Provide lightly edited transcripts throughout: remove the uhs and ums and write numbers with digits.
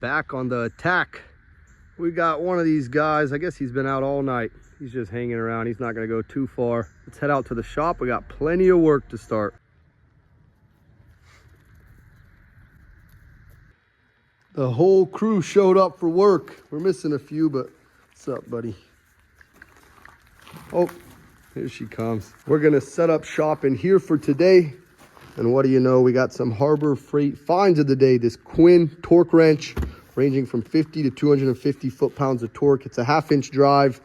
Back on the attack. We got one of these guys. I guess he's been out all night. He's just hanging around. He's not going to go too far. Let's head out to the shop. We got plenty of work to start. The whole crew showed up for work. We're missing a few, but what's up, buddy? Oh, here she comes. We're going to set up shop in here for today. And what do you know? We got some Harbor Freight finds of the day. This Quinn torque wrench, ranging from 50 to 250 foot-pounds of torque. It's a 1/2-inch drive,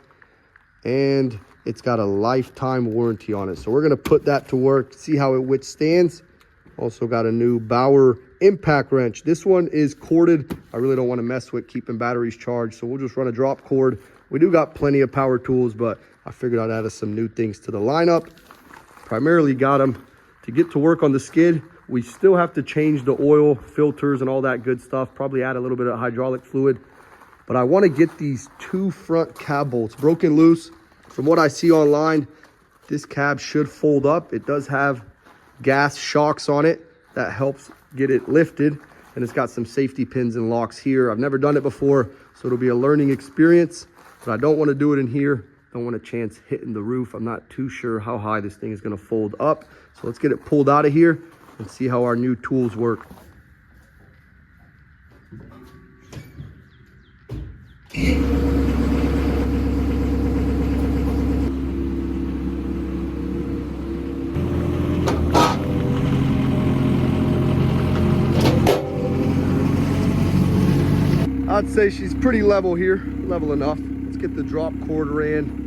and it's got a lifetime warranty on it. So we're gonna put that to work, see how it withstands. Also got a new Bauer impact wrench. This one is corded. I really don't wanna mess with keeping batteries charged, so we'll just run a drop cord. We do got plenty of power tools, but I figured I'd add some new things to the lineup. Primarily got them to get to work on the skid. We still have to change the oil, filters, and all that good stuff. Probably add a little bit of hydraulic fluid. But I want to get these 2 front cab bolts broken loose. From what I see online, this cab should fold up. It does have gas shocks on it. That helps get it lifted. And it's got some safety pins and locks here. I've never done it before, so it'll be a learning experience. But I don't want to do it in here. Don't want a chance hitting the roof. I'm not too sure how high this thing is going to fold up. So let's get it pulled out of here and see how our new tools work. I'd say she's pretty level here, level enough. Let's get the drop cord ran.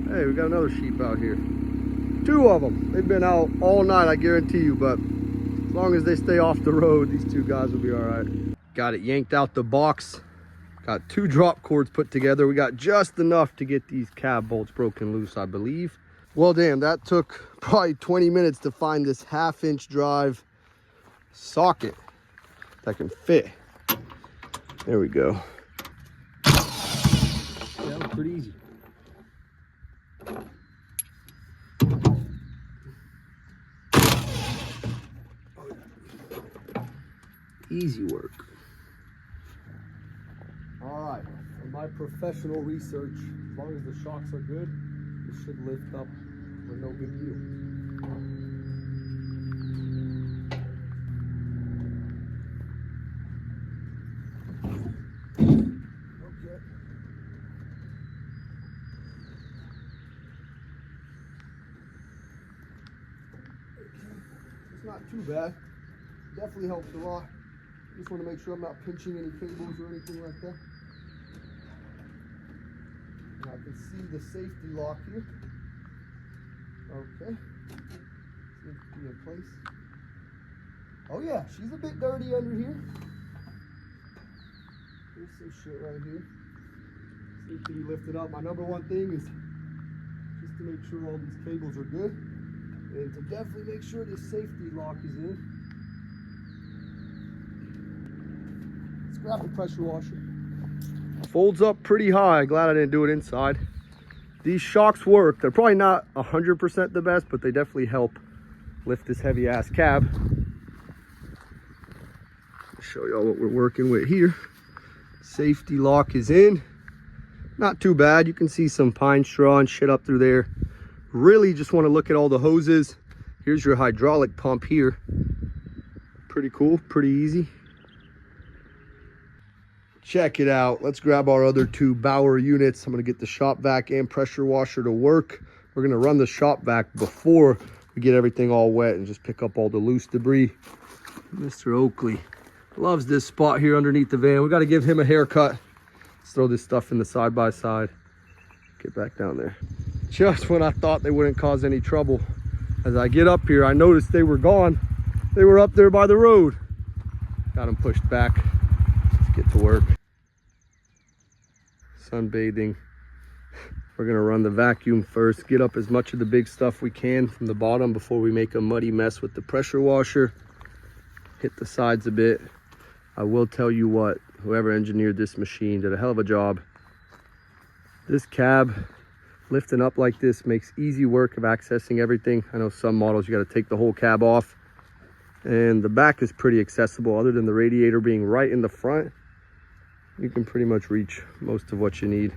Hey, we got another sheep out here. 2 of them. They've been out all night, I guarantee you, but as long as they stay off the road, these 2 guys will be all right. Got it yanked out the box. Got 2 drop cords put together. We got just enough to get these cab bolts broken loose, I believe. Well, damn, that took probably 20 minutes to find this 1/2-inch drive socket that can fit. There we go. Yeah, that was pretty easy. Easy work. All right, from my professional research, as long as the shocks are good, it should lift up with no big deal. Okay. It's not too bad. Definitely helps a lot. Just want to make sure I'm not pinching any cables or anything like that. And I can see the safety lock here. Okay. Seems to be in place. Oh yeah, she's a bit dirty under here. There's some shit right here. Seems to be lifted up. My number one thing is just to make sure all these cables are good. And to definitely make sure this safety lock is in. Grab the pressure washer. Folds up pretty high. Glad I didn't do it inside. These shocks work. They're probably not 100% the best, but they definitely help lift this heavy ass cab. I'll show y'all what we're working with here. Safety lock is in. Not too bad. You can see some pine straw and shit up through there. Really just want to look at all the hoses. Here's your hydraulic pump here. Pretty cool, pretty easy. Check it out. Let's grab our other 2 Bauer units. I'm going to get the shop vac and pressure washer to work. We're going to run the shop vac before we get everything all wet and just pick up all the loose debris. Mr. Oakley loves this spot here underneath the van. We got to give him a haircut. Let's throw this stuff in the side-by-side. Get back down there. Just when I thought they wouldn't cause any trouble, as I get up here, I noticed they were gone. They were up there by the road. Got them pushed back. Get to work. Sunbathing. We're gonna run the vacuum first, get up as much of the big stuff we can from the bottom before we make a muddy mess with the pressure washer. Hit the sides a bit. I will tell you what, whoever engineered this machine did a hell of a job. This cab lifting up like this makes easy work of accessing everything. I know some models you got to take the whole cab off, and the back is pretty accessible other than the radiator being right in the front. you can pretty much reach most of what you need.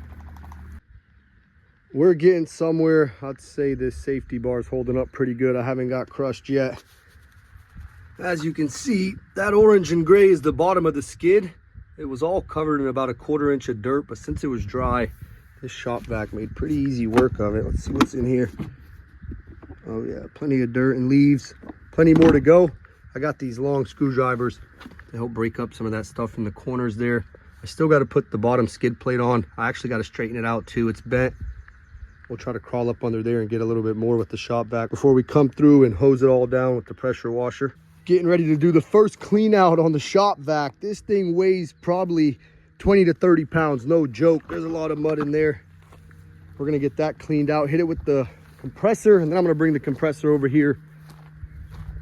We're getting somewhere. I'd say this safety bar is holding up pretty good. I haven't got crushed yet. As you can see, that orange and gray is the bottom of the skid. It was all covered in about a 1/4 inch of dirt, but since it was dry, this shop vac made pretty easy work of it. Let's see what's in here. Oh yeah, plenty of dirt and leaves. Plenty more to go. I got these long screwdrivers to help break up some of that stuff in the corners there. I still got to put the bottom skid plate on. I actually got to straighten it out too. It's bent. We'll try to crawl up under there and get a little bit more with the shop vac before we come through and hose it all down with the pressure washer. Getting ready to do the first clean out on the shop vac. This thing weighs probably 20 to 30 pounds, no joke. There's a lot of mud in there. We're gonna get that cleaned out, hit it with the compressor, and then I'm gonna bring the compressor over here.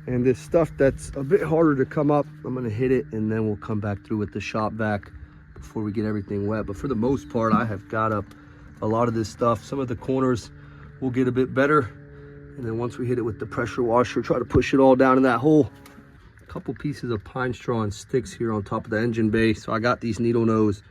And this stuff that's a bit harder to come up, I'm gonna hit it, and then we'll come back through with the shop vac before we get everything wet. But for the most part, I have got up a lot of this stuff. Some of the corners will get a bit better. And then once we hit it with the pressure washer, try to push it all down in that hole. A couple pieces of pine straw and sticks here on top of the engine bay. So I got these needle nose.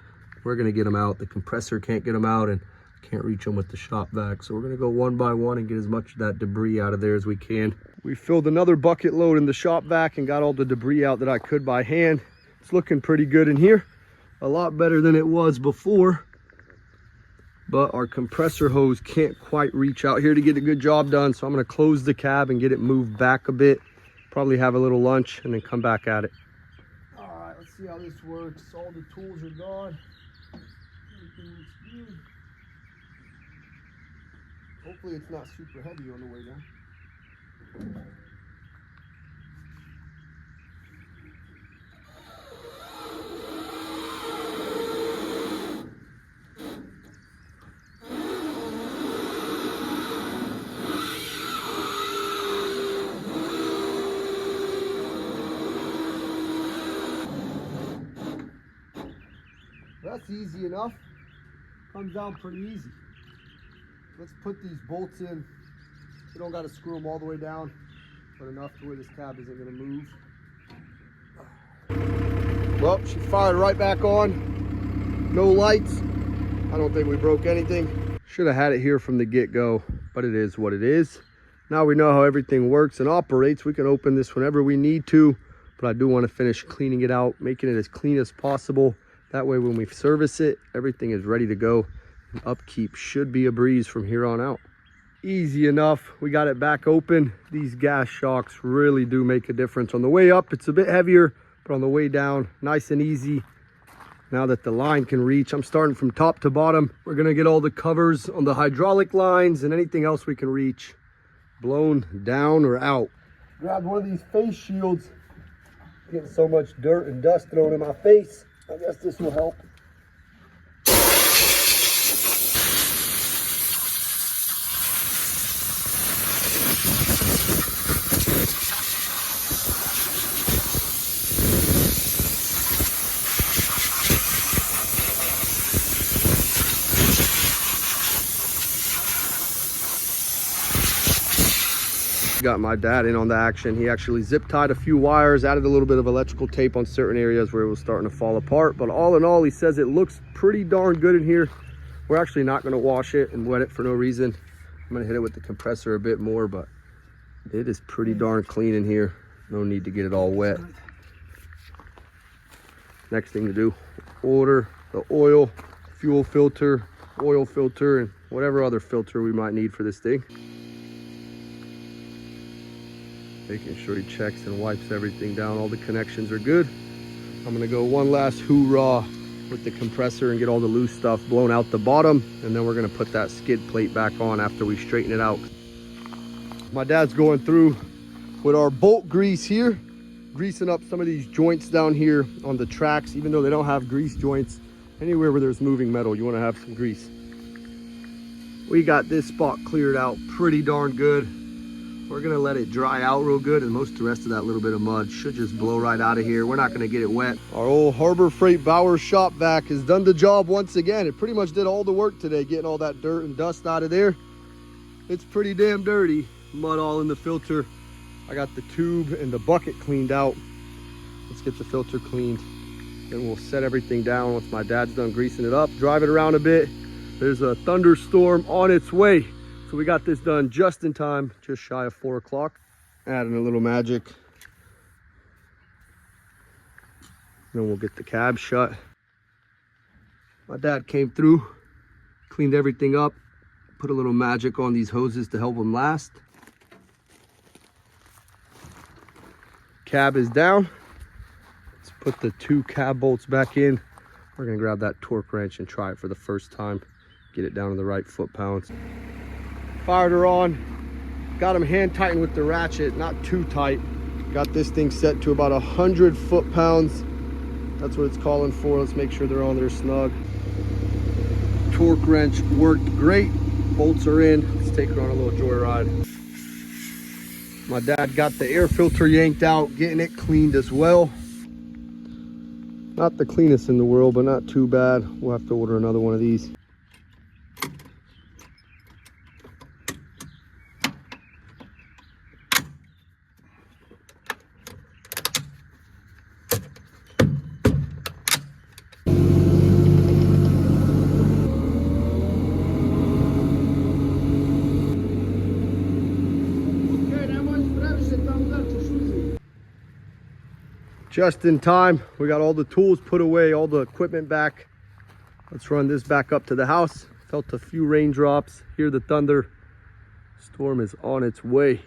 We're gonna get them out. The compressor can't get them out and can't reach them with the shop vac. So we're gonna go one by one and get as much of that debris out of there as we can. We filled another bucket load in the shop vac and got all the debris out that I could by hand. It's looking pretty good in here. A lot better than it was before. But our compressor hose can't quite reach out here to get a good job done. So I'm gonna close the cab and get it moved back a bit. Probably have a little lunch and then come back at it. All right, let's see how this works. All the tools are gone. Everything looks good. Hopefully it's not super heavy on the way down. That's easy enough. Comes down pretty easy. Let's put these bolts in. We don't got to screw them all the way down, but enough to where this cab isn't going to move. Well, she fired right back on. No lights. I don't think we broke anything. Should have had it here from the get-go, but it is what it is. Now we know how everything works and operates. We can open this whenever we need to, but I do want to finish cleaning it out, making it as clean as possible. That way when we service it, everything is ready to go. Upkeep should be a breeze from here on out. Easy enough. We got it back open. These gas shocks really do make a difference. On the way up, it's a bit heavier, but on the way down, nice and easy. Now that the line can reach, I'm starting from top to bottom. We're gonna get all the covers on the hydraulic lines and anything else we can reach blown down or out. Grabbed one of these face shields. Getting so much dirt and dust thrown in my face. I guess this will help. Got my dad in on the action. He actually zip tied a few wires, added a little bit of electrical tape on certain areas where it was starting to fall apart. But all in all, he says it looks pretty darn good in here. We're actually not going to wash it and wet it for no reason. I'm going to hit it with the compressor a bit more, but it is pretty darn clean in here. No need to get it all wet. Next thing to do, order the oil, fuel filter, oil filter, and whatever other filter we might need for this thing. Making sure he checks and wipes everything down. All the connections are good. I'm gonna go one last hoorah with the compressor and get all the loose stuff blown out the bottom, and then we're gonna put that skid plate back on after we straighten it out. My dad's going through with our bolt grease here, greasing up some of these joints down here on the tracks. Even though they don't have grease joints, anywhere where there's moving metal, you wanna have some grease. We got this spot cleared out pretty darn good. We're gonna let it dry out real good, and most of the rest of that little bit of mud should just blow right out of here. We're not gonna get it wet. Our old Harbor Freight Bauer shop vac has done the job once again. It pretty much did all the work today, getting all that dirt and dust out of there. It's pretty damn dirty. Mud all in the filter. I got the tube and the bucket cleaned out. Let's get the filter cleaned. Then we'll set everything down once my dad's done greasing it up, drive it around a bit. There's a thunderstorm on its way. So we got this done just in time, just shy of 4 o'clock. Adding a little magic. Then we'll get the cab shut. My dad came through, cleaned everything up, put a little magic on these hoses to help them last. Cab is down. Let's put the 2 cab bolts back in. We're gonna grab that torque wrench and try it for the first time. Get it down to the right foot-pounds. Fired her on. Got them hand tightened with the ratchet, not too tight. Got this thing set to about 100 foot-pounds. That's what it's calling for. Let's make sure they're on there snug. Torque wrench worked great. Bolts are in. Let's take her on a little joyride. My dad got the air filter yanked out, getting it cleaned as well. Not the cleanest in the world, but not too bad. We'll have to order another one of these. Just in time. We got all the tools put away, all the equipment back. Let's run this back up to the house. Felt a few raindrops, hear the thunder. Storm is on its way.